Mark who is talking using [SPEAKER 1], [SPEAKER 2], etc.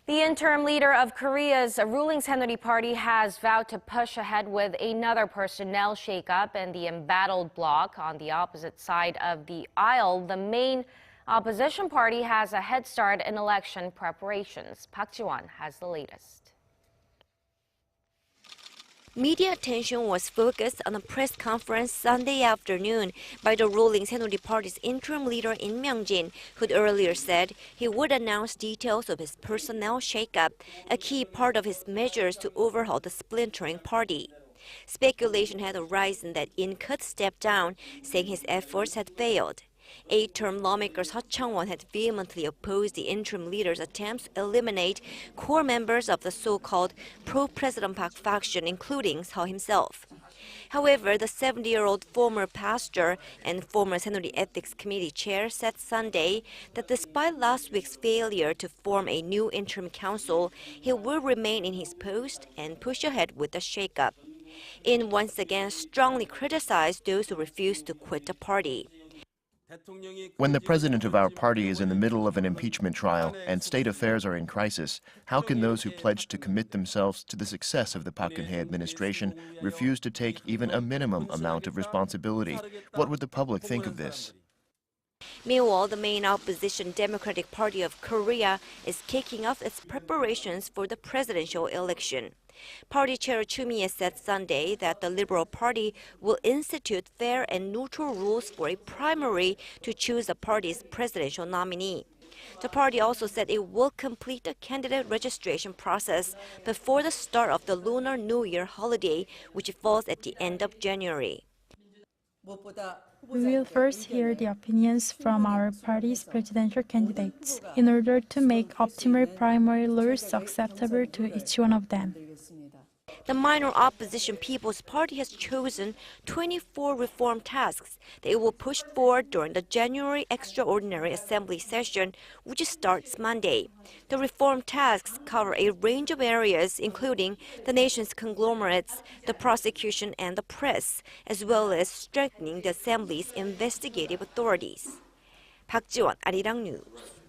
[SPEAKER 1] The interim leader of Korea's ruling Saenuri Party has vowed to push ahead with another personnel shakeup in the embattled bloc on the opposite side of the aisle. The main opposition party has a head start in election preparations. Park Ji-won has the latest.
[SPEAKER 2] Media attention was focused on a press conference Sunday afternoon by the ruling Saenuri Party's interim leader In Myung-jin, who'd earlier said he would announce details of his personnel shakeup, a key part of his measures to overhaul the splintering party. Speculation had arisen that In could step down, saying his efforts had failed. Eight-term lawmaker Suh Chung-won had vehemently opposed the interim leader's attempts to eliminate core members of the so-called pro-President Park faction, including Suh himself. However, the 70-year-old former pastor and former Saenuri Ethics Committee chair said Sunday that despite last week's failure to form a new interim council, he will remain in his post and push ahead with the shakeup. In once again strongly criticized those who refused to quit the party.
[SPEAKER 3] When the president of our party is in the middle of an impeachment trial and state affairs are in crisis, how can those who pledged to commit themselves to the success of the Park Geun-hye administration refuse to take even a minimum amount of responsibility? What would the public think of this?
[SPEAKER 2] Meanwhile, the main opposition Democratic Party of Korea is kicking off its preparations for the presidential election. Party chair Chu Mi said Sunday that the Liberal Party will institute fair and neutral rules for a primary to choose the party's presidential nominee. The party also said it will complete the candidate registration process before the start of the Lunar New Year holiday, which falls at the end of January.
[SPEAKER 4] We will first hear the opinions from our party's presidential candidates in order to make optimal primary rules acceptable to each one of them.
[SPEAKER 2] The minor opposition People's Party has chosen 24 reform tasks that it will push forward during the January Extraordinary Assembly session, which starts Monday. The reform tasks cover a range of areas, including the nation's conglomerates, the prosecution, and the press, as well as strengthening the Assembly's investigative authorities. Park Ji-won, Arirang News.